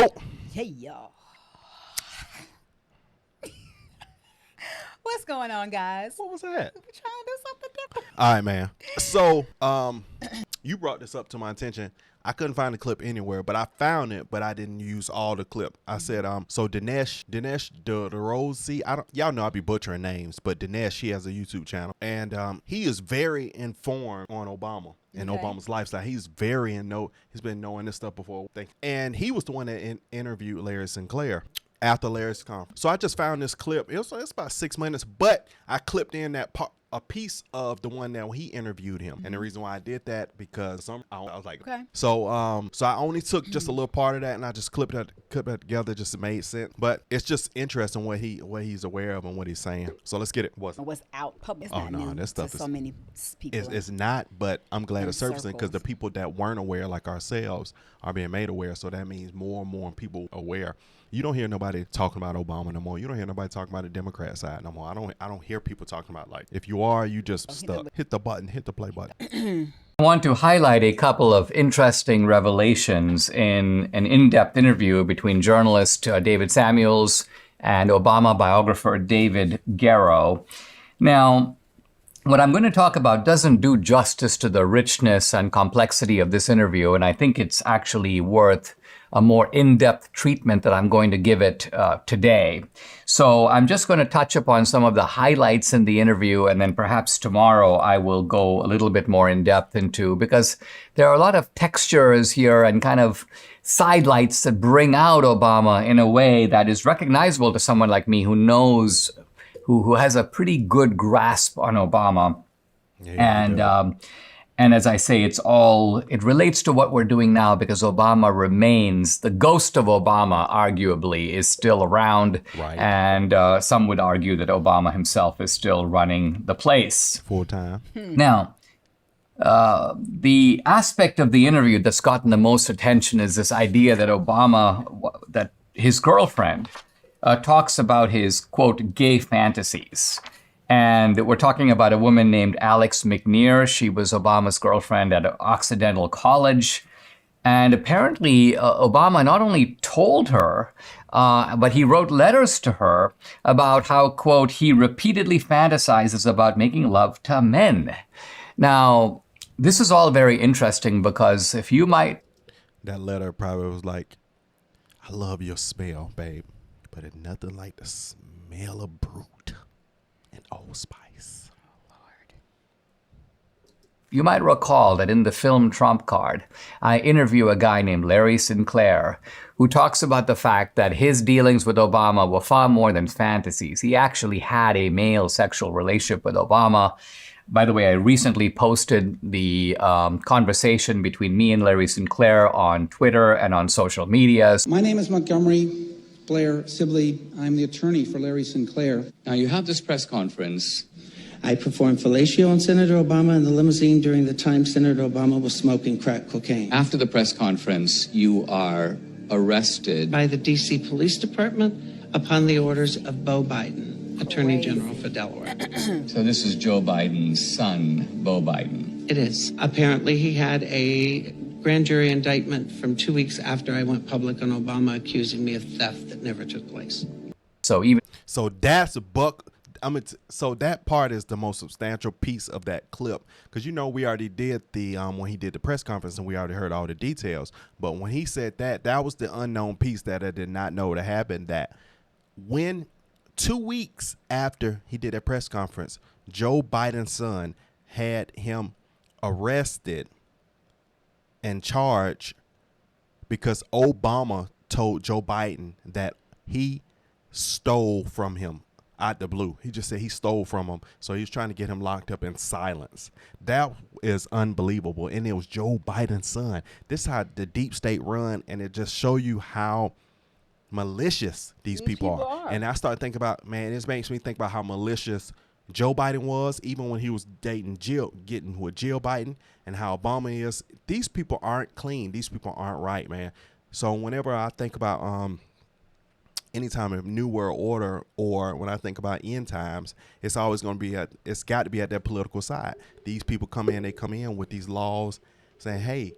Oh, Hey y'all. What's going on, guys? what was that? We're trying to do something different. All right, man. So, you brought this up to my attention. I couldn't find the clip anywhere, but I found it, but I didn't use all the clip. I said, so Dinesh DeRossi, y'all know I be butchering names, but Dinesh, he has a YouTube channel, and he is very informed on Obama and Okay. Obama's lifestyle. He's very he's been knowing this stuff before, and he was the one that interviewed Larry Sinclair after Larry's conference. So I just found this clip. It's about 6 minutes, but I clipped in that part, a piece of the one that he interviewed him. And the reason why I did that because I was like, Okay. so I only took just a little part of that and I just clipped that together just to make sense. But it's just interesting what he's aware of and what he's saying. So let's get it. What's out public? It's Oh, not no, new that stuff to is- so many people. It's not, but I'm glad In it's surfacing because the circles. people that weren't aware, like ourselves, are being made aware. So that means more and more people aware. You don't hear nobody talking about Obama no more. You don't hear nobody talking about the Democrat side no more. I don't hear people talking about, like, if you are, you just stuck. Hit the button, hit the play button. I want to highlight a couple of interesting revelations in an in-depth interview between journalist David Samuels and Obama biographer David Garrow. Now, what I'm going to talk about doesn't do justice to the richness and complexity of this interview, and I think it's actually worth a more in-depth treatment that I'm going to give it today. So I'm just going to touch upon some of the highlights in the interview, and then perhaps tomorrow I will go a little bit more in-depth into, because there are a lot of textures here and kind of sidelights that bring out Obama in a way that is recognizable to someone like me who knows, who has a pretty good grasp on Obama. Yeah, And as I say, it relates to what we're doing now because Obama remains, the ghost of Obama arguably is still around. Right. And some would argue that Obama himself is still running the place. full time. Now, the aspect of the interview that's gotten the most attention is this idea that that his girlfriend talks about his, quote, gay fantasies. And we're talking about a woman named Alex McNear. She was Obama's girlfriend at Occidental College. And apparently, Obama not only told her, but he wrote letters to her about how, quote, he repeatedly fantasizes about making love to men. Now, this is all very interesting because if you might... That letter probably was like, I love your smell, babe, but it's nothing like the smell of brute and Old Spice. You might recall that in the film Trump Card, I interview a guy named Larry Sinclair who talks about the fact that his dealings with Obama were far more than fantasies. He actually had a male sexual relationship with Obama. By the way, I recently posted the conversation between me and Larry Sinclair on Twitter and on social media. My name is Montgomery Blair Sibley. I'm the attorney for Larry Sinclair. Now, you had this press conference. I performed fellatio on Senator Obama in the limousine during the time Senator Obama was smoking crack cocaine. After the press conference, you are arrested. By the D.C. Police Department upon the orders of Beau Biden, Attorney General for Delaware. So this is Joe Biden's son, Beau Biden. It is. Apparently he had a grand jury indictment from 2 weeks after I went public on Obama accusing me of theft that never took place. So that's so that part is the most substantial piece of that clip, because we already did the when he did the press conference and we already heard all the details. But when he said that was the unknown piece that I did not know to happen. That when 2 weeks after he did that press conference, Joe Biden's son had him arrested and charged because Obama told Joe Biden that he stole from him out the blue. He just said he stole from him. So he was trying to get him locked up in silence. That is unbelievable. And it was Joe Biden's son. This is how the deep state run. And it just show you how malicious these people are. And I started thinking about, man, this makes me think about how malicious Joe Biden was, even when he was dating getting with Jill Biden, and how Obama is. These people aren't clean. These people aren't right, man. So whenever I think about anytime a new world order, or when I think about end times, it's always going to be it's got to be at that political side. These people come in with these laws saying, hey,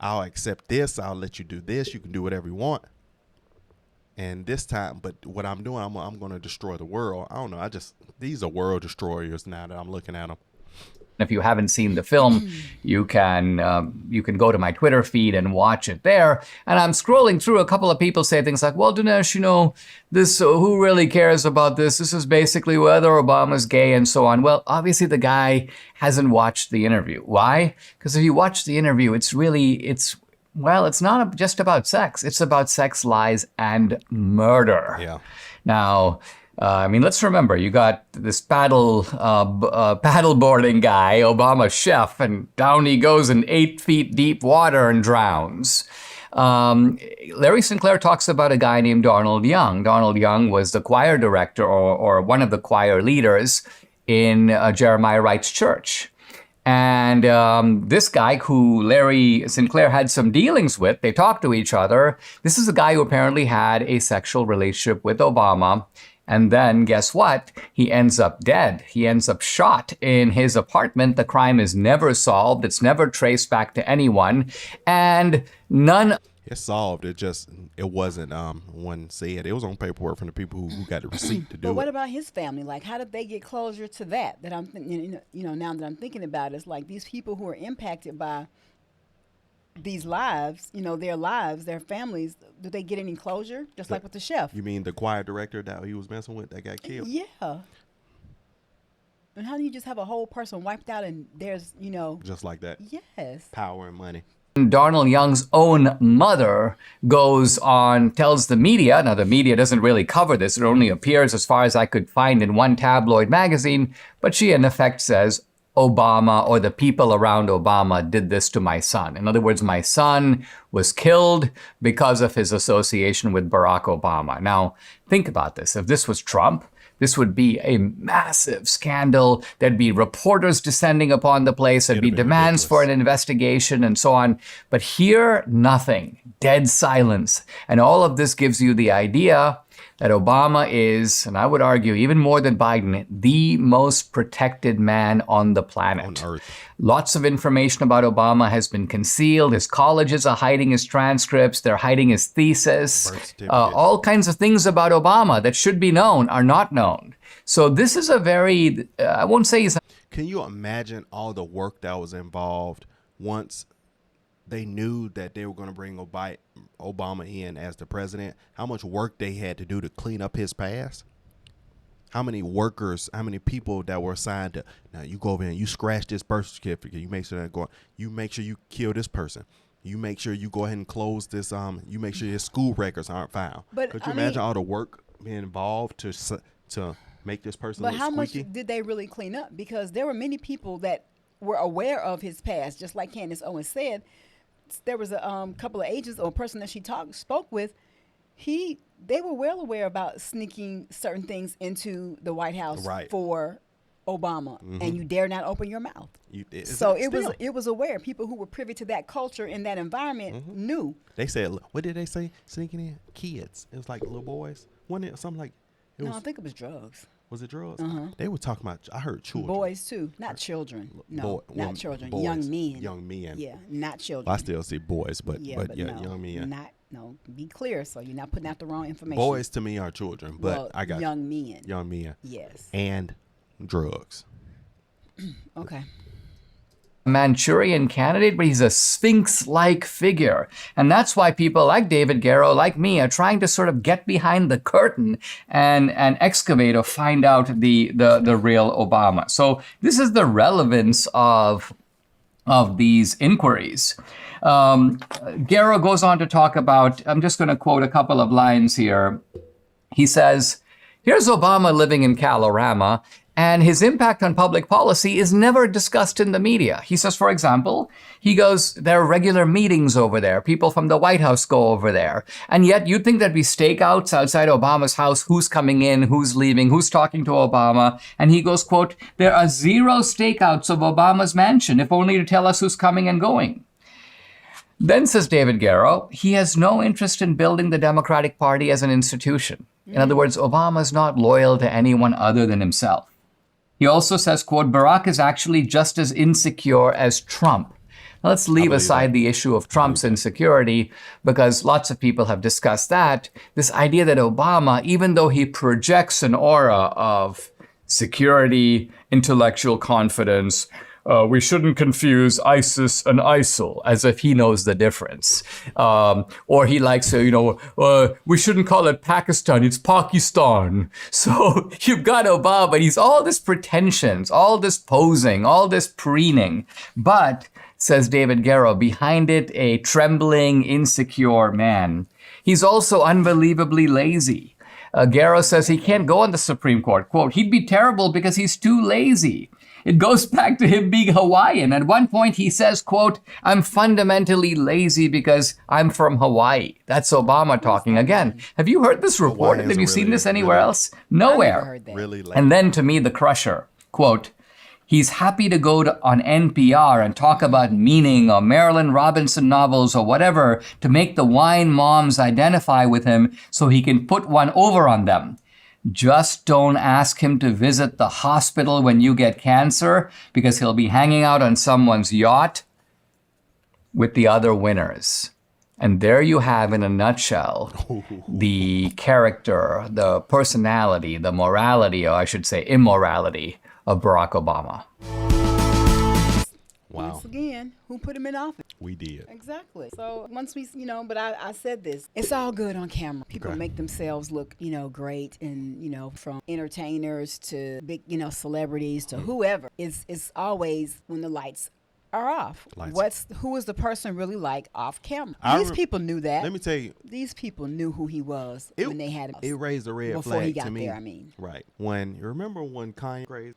I'll accept this. I'll let you do this. You can do whatever you want. And this time, but what I'm doing, I'm going to destroy the world. I don't know. These are world destroyers now that I'm looking at them. If you haven't seen the film, you can go to my Twitter feed and watch it there. And I'm scrolling through, a couple of people say things like, well, Dinesh, this, who really cares about this? This is basically whether Obama's gay and so on. Well, obviously the guy hasn't watched the interview. Why? Because if you watch the interview, it's not just about sex. It's about sex, lies, and murder. Yeah. Now, let's remember, you got this paddleboarding guy, Obama chef, and down he goes in 8 feet deep water and drowns. Larry SinClair talks about a guy named Donald Young. Donald Young was the choir director or one of the choir leaders in Jeremiah Wright's church. And this guy who Larry SinClair had some dealings with, they talked to each other. This is a guy who apparently had a sexual relationship with Obama. And then guess what? He ends up dead. He ends up shot in his apartment. The crime is never solved. It's never traced back to anyone. And none... It's solved. It wasn't one said. It was on paperwork from the people who got the receipt to do it. But what about his family? Like, how did they get closure to that? That I'm, now that I'm thinking about it, it's like these people who are impacted by these lives, their lives, their families, do they get any closure? Just like with the chef. You mean the choir director that he was messing with that got killed? Yeah. And how do you just have a whole person wiped out and there's, Just like that. Yes. Power and money. Donald Young's own mother goes on, tells the media, now the media doesn't really cover this, it only appears as far as I could find in one tabloid magazine, but she in effect says, Obama or the people around Obama did this to my son. In other words, my son was killed because of his association with Barack Obama. Now, think about this. If this was Trump, this would be a massive scandal. There'd be reporters descending upon the place. There'd be demands ridiculous for an investigation and so on. But here, nothing. Dead silence. And all of this gives you the idea that Obama is, and I would argue even more than Biden, the most protected man on the planet. On Earth. Lots of information about Obama has been concealed. His colleges are hiding his transcripts. They're hiding his thesis. All kinds of things about Obama that should be known are not known. So this is a very, I won't say he's... Can you imagine all the work that was involved once they knew that they were going to bring Obama in as the president? How much work they had to do to clean up his past? How many workers, how many people that were assigned to, now you go over and you scratch this birth certificate, you make sure you make sure you kill this person. You make sure you go ahead and close this, you make sure his school records aren't found. But could you imagine all the work being involved to make this person look But how squeaky? much did they really clean up? Because there were many people that were aware of his past, just like Candace Owens said. There was a couple of agents or a person that she spoke with. They were well aware about sneaking certain things into the White House for Obama, and you dare not open your mouth. So it was aware. People who were privy to that culture in that environment knew. They said, what did they say? Sneaking in kids. It was like little boys. Wasn't it something like? I think it was drugs. Was it drugs? They were talking about. I heard children. Boys too, not children. No, not children. Boys. Young men. Young men. Yeah, not children. Well, I still see boys, but no, young men. Be clear, so you're not putting out the wrong information. Boys to me are children, but I got young men. Young men. Yes. And drugs. Okay. Manchurian candidate, but he's a sphinx-like figure. And that's why people like David Garrow, like me, are trying to sort of get behind the curtain and excavate or find out the real Obama. So this is the relevance of these inquiries. Garrow goes on to talk about, I'm just going to quote a couple of lines here. He says, here's Obama living in Kalorama, and his impact on public policy is never discussed in the media. He says, for example, he goes, there are regular meetings over there. People from the White House go over there. And yet you'd think there'd be stakeouts outside Obama's house. Who's coming in? Who's leaving? Who's talking to Obama? And he goes, quote, there are 0 stakeouts of Obama's mansion, if only to tell us who's coming and going. Then, says David Garrow, he has no interest in building the Democratic Party as an institution. In other words, Obama's not loyal to anyone other than himself. He also says, quote, Barack is actually just as insecure as Trump. Let's leave believe aside that. the issue of Trump's insecurity, because lots of people have discussed that. This idea that Obama, even though he projects an aura of security, intellectual confidence, we shouldn't confuse ISIS and ISIL, as if he knows the difference. Or he likes to, we shouldn't call it Pakistan, it's Pakistan. So you've got Obama, he's all this pretensions, all this posing, all this preening. But, says David Garrow, behind it, a trembling, insecure man. He's also unbelievably lazy. Garrow says he can't go on the Supreme Court. Quote, he'd be terrible because he's too lazy. It goes back to him being Hawaiian. At one point he says, quote, I'm fundamentally lazy because I'm from Hawaii. That's Obama talking again. Have you heard this reported? Hawaiians Have you are seen really, this anywhere really- else? Nowhere. I've never heard that. Really late. And then to me, the crusher, quote, he's happy to go on NPR and talk about meaning or Marilyn Robinson novels or whatever to make the wine moms identify with him so he can put one over on them. Just don't ask him to visit the hospital when you get cancer, because he'll be hanging out on someone's yacht with the other winners. And there you have, in a nutshell, the character, the personality, the morality, or I should say immorality, of Barack Obama. Wow. Once again, who put him in office? We did. Exactly. So once we, but I said this, it's all good on camera. People Okay. make themselves look, great, and from entertainers to big, celebrities to whoever. It's always when the lights are off. Lights. Who is the person really like off camera? I These rem- people knew that. Let me tell you, These people knew who he was when they had him. it raised a red Before flag he got to me. there, I mean. Right. When you remember when Kanye crazy,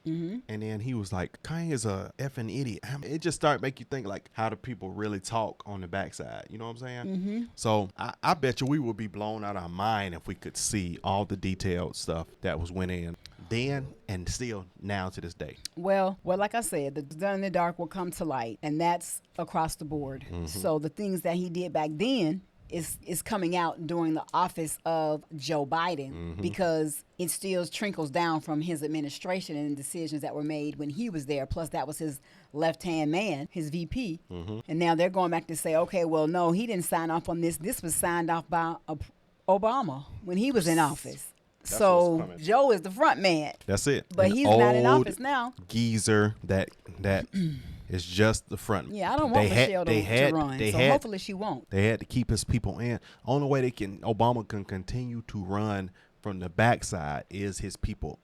and then he was like, Kanye is a effing idiot. It just started make you think like, how do people really talk on the backside? You know what I'm saying? So I bet you we would be blown out of our mind if we could see all the detailed stuff that was went in then and still now to this day. Well, like I said, the done in the dark will come to light, and that's across the board. So the things that he did back then is coming out during the office of Joe Biden, because it still trickles down from his administration and decisions that were made when he was there. Plus, that was his left-hand man, his VP. And now they're going back to say, okay, well, no, he didn't sign off on this. This was signed off by Obama when he was in office. what's So coming. Joe is the front man. That's it. But An he's not in old office now. Geezer that is just the front. Yeah, I don't want Michelle to run, so hopefully she won't. They had to keep his people in. Only way Obama can continue to run from the backside is his people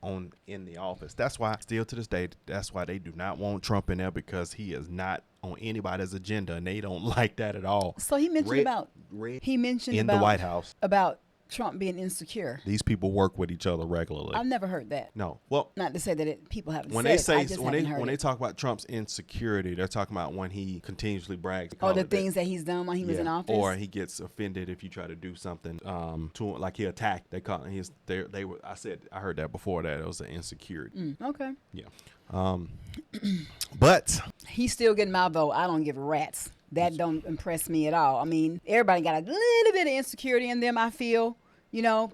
in the office. That's why still to this day, that's why they do not want Trump in there, because he is not on anybody's agenda, and they don't like that at all. So he mentioned in the White House. about Trump being insecure. These people work with each other regularly. I've never heard that. No, well, Not to say that people haven't when said they it, say I just haven't heard when they it. talk about Trump's insecurity, they're talking about when he continuously brags. Oh, the things that he's done while he was in office? or he gets offended if you try to do something to him, like he attacked. They call they were. I heard that before that it was an insecurity. Okay. Yeah. But He's still getting my vote. I don't give a rat's. That don't impress me at all. I mean, everybody got a little bit of insecurity in them, I feel.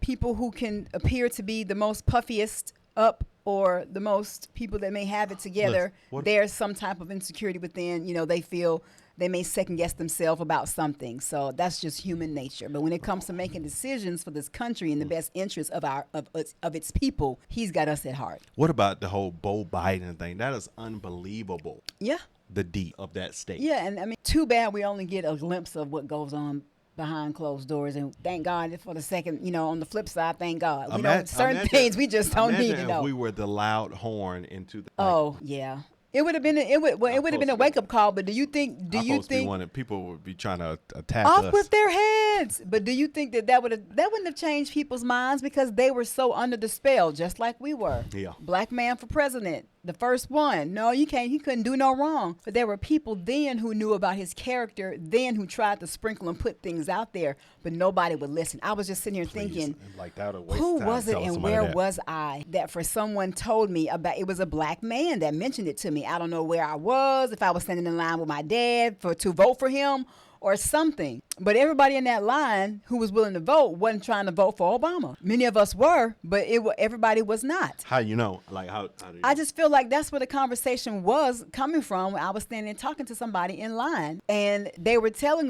People who can appear to be the most puffiest up, or the most people that may have it together, there's some type of insecurity within. They feel they may second guess themselves about something. So that's just human nature. But when it comes to making decisions for this country in the best interest of its people, he's got us at heart. what about the whole Beau Biden thing? That is unbelievable. Yeah. The deep of that state. Yeah, and I mean, too bad we only get a glimpse of what goes on behind closed doors, and thank God for the second, on the flip side, thank God. Certain things we just don't need to if know. we were the loud horn into the. Oh, yeah. It would have been it would have been a wake up call, but do you think People would be trying to attack off us. with their heads? But do you think that wouldn't have changed people's minds, because they were so under the spell, just like we were? Yeah. Black man for president, the first one. No, he couldn't do no wrong. But there were people then who knew about his character, then who tried to sprinkle and put things out there, but nobody would listen. I was just sitting here thinking, Like that would waste who time was it telling and somebody where that. was I that for someone told me about it was a black man that mentioned it to me. I don't know where I was, if I was standing in line with my dad to vote for him, or something. But everybody in that line who was willing to vote wasn't trying to vote for Obama. Many of us were, but everybody was not. How you know? Like how do you I just feel like that's where the conversation was coming from. I was standing talking to somebody in line, and they were telling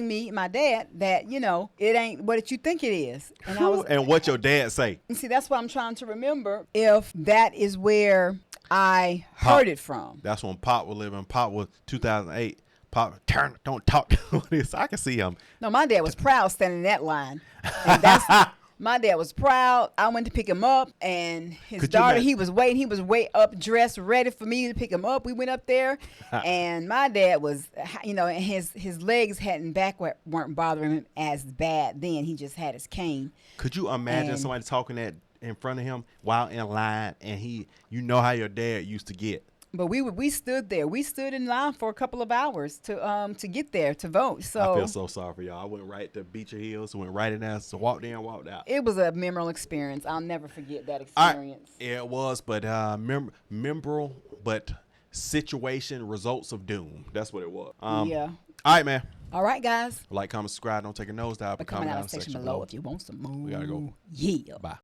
me, my dad, that, you know, it ain't what you think it is. And and what your dad say? see, that's what I'm trying to remember, if that is where I heard it from. That's when Pop was living. Pop was 2008. Pop, don't talk to this. I can see him. No, my dad was proud standing in that line. And that's my dad was proud. I went to pick him up, and his daughter, he was waiting. He was way up, dressed, ready for me to pick him up. We went up there, and my dad was, you know, and his legs weren't bothering him as bad then. He just had his cane. Could you imagine somebody talking that in front of him while in line, and you know how your dad used to get? But we stood there. We stood in line for a couple of hours to get there to vote. So I feel so sorry for y'all. I went right to Beecher Hills, went right in there, so walked in, walked out. It was a memorable experience. I'll never forget that experience. It was, but memorable, but situation, results of doom. That's what it was. Yeah. All right, man. All right, guys. Like, comment, subscribe. Don't take a nosedive. But comment out section below if you want some more. We gotta go. Yeah. Bye.